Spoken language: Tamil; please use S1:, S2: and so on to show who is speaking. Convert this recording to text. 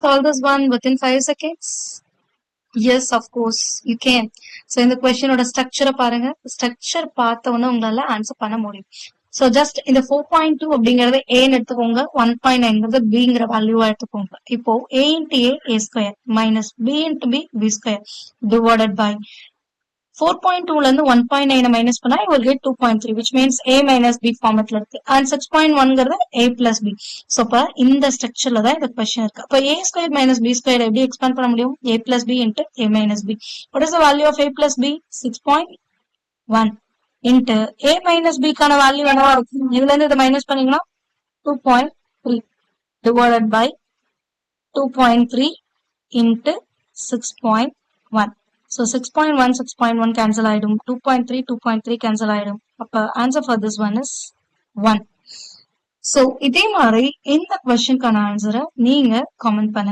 S1: solve this one within 5 seconds? Yes, of course, you can. So, in the question oda structure பாருங்க. Structure பார்த்த உடனே உங்களால ஆன்சர் பண்ண முடியும். So, just இந்த 4.2 அப்படிங்கறத A ன்னு எடுத்துக்கோங்க. 1.9 Bங்கிற வேல்யூவா எடுத்துக்கோங்க. இப்போ A into A square minus B into B square divided by 4.2 ல இருந்து 1.9 மைனஸ் பண்ணா you will get 2.3 which means A minus B ஃபார்மட்ல இருக்கு and 6.1ங்கிறது A plus B. So அப்ப இந்த ஸ்ட்ரக்சர்ல தான் இந்த கொஸ்டின் இருக்கு. அப்ப A square minus B square எப்படி எக்ஸ்பேண்ட் பண்ண முடியும்? A plus B into A minus B. What is the value of A plus B? 6.1 into A minus B கான வேல்யூ என்னவா இருக்கு? இதுல இருந்து இதை மைனஸ் பண்ணீங்கன்னா 2.3 divided by 2.3 into 6.1. So 6.1, 6.1 cancel ஆயிடும். 2.3, 2.3 cancel ஆயிடும். அப்ப answer for this one is 1. So இதே மாதிரி இந்த questionக்கான ஆன்சரை நீங்க comment பண்ணுங்க.